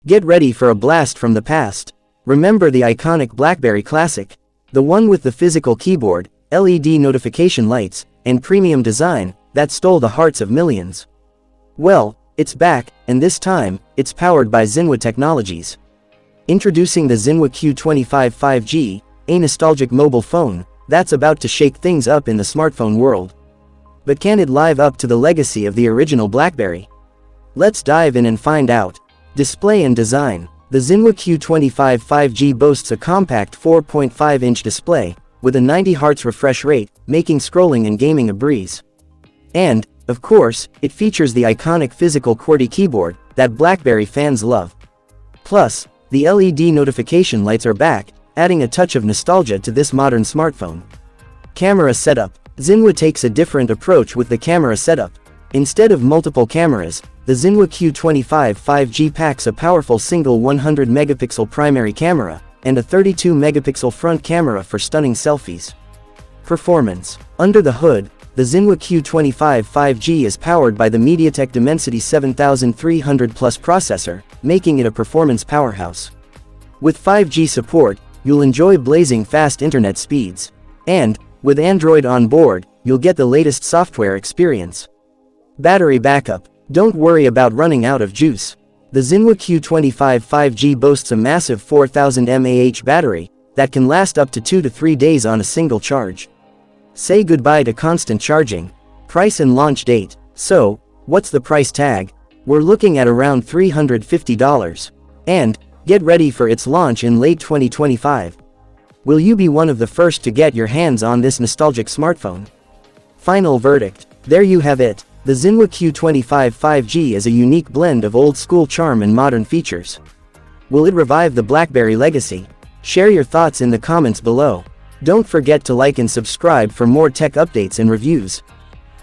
Get ready for a blast from the past. Remember the iconic BlackBerry Classic? The one with the physical keyboard, LED notification lights, and premium design that stole the hearts of millions. Well, it's back, and this time, it's powered by Zinwa Technologies. Introducing the Zinwa Q25 5G, a nostalgic mobile phone that's about to shake things up in the smartphone world. But can it live up to the legacy of the original BlackBerry? Let's dive in and find out. Display and design. The Zinwa Q25 5G boasts a compact 4.5-inch display, with a 90 Hz refresh rate, making scrolling and gaming a breeze. And, of course, it features the iconic physical QWERTY keyboard that BlackBerry fans love. Plus, the LED notification lights are back, adding a touch of nostalgia to this modern smartphone. Camera setup. Zinwa takes a different approach with the camera setup. Instead of multiple cameras, the Zinwa Q25 5G packs a powerful single 100-megapixel primary camera, and a 32-megapixel front camera for stunning selfies. Performance. Under the hood, the Zinwa Q25 5G is powered by the MediaTek Dimensity 7300 Plus processor, making it a performance powerhouse. With 5G support, you'll enjoy blazing fast internet speeds. And, with Android on board, you'll get the latest software experience. Battery backup. Don't worry about running out of juice. The Zinwa Q25 5G boasts a massive 4000 mAh battery that can last up to 2 to 3 days on a single charge. Say goodbye to constant charging. Price and launch date. So, what's the price tag? We're looking at around $350. And, get ready for its launch in late 2025. Will you be one of the first to get your hands on this nostalgic smartphone? Final verdict. There you have it. The Zinwa Q25 5G is a unique blend of old-school charm and modern features. Will it revive the BlackBerry legacy? Share your thoughts in the comments below. Don't forget to like and subscribe for more tech updates and reviews.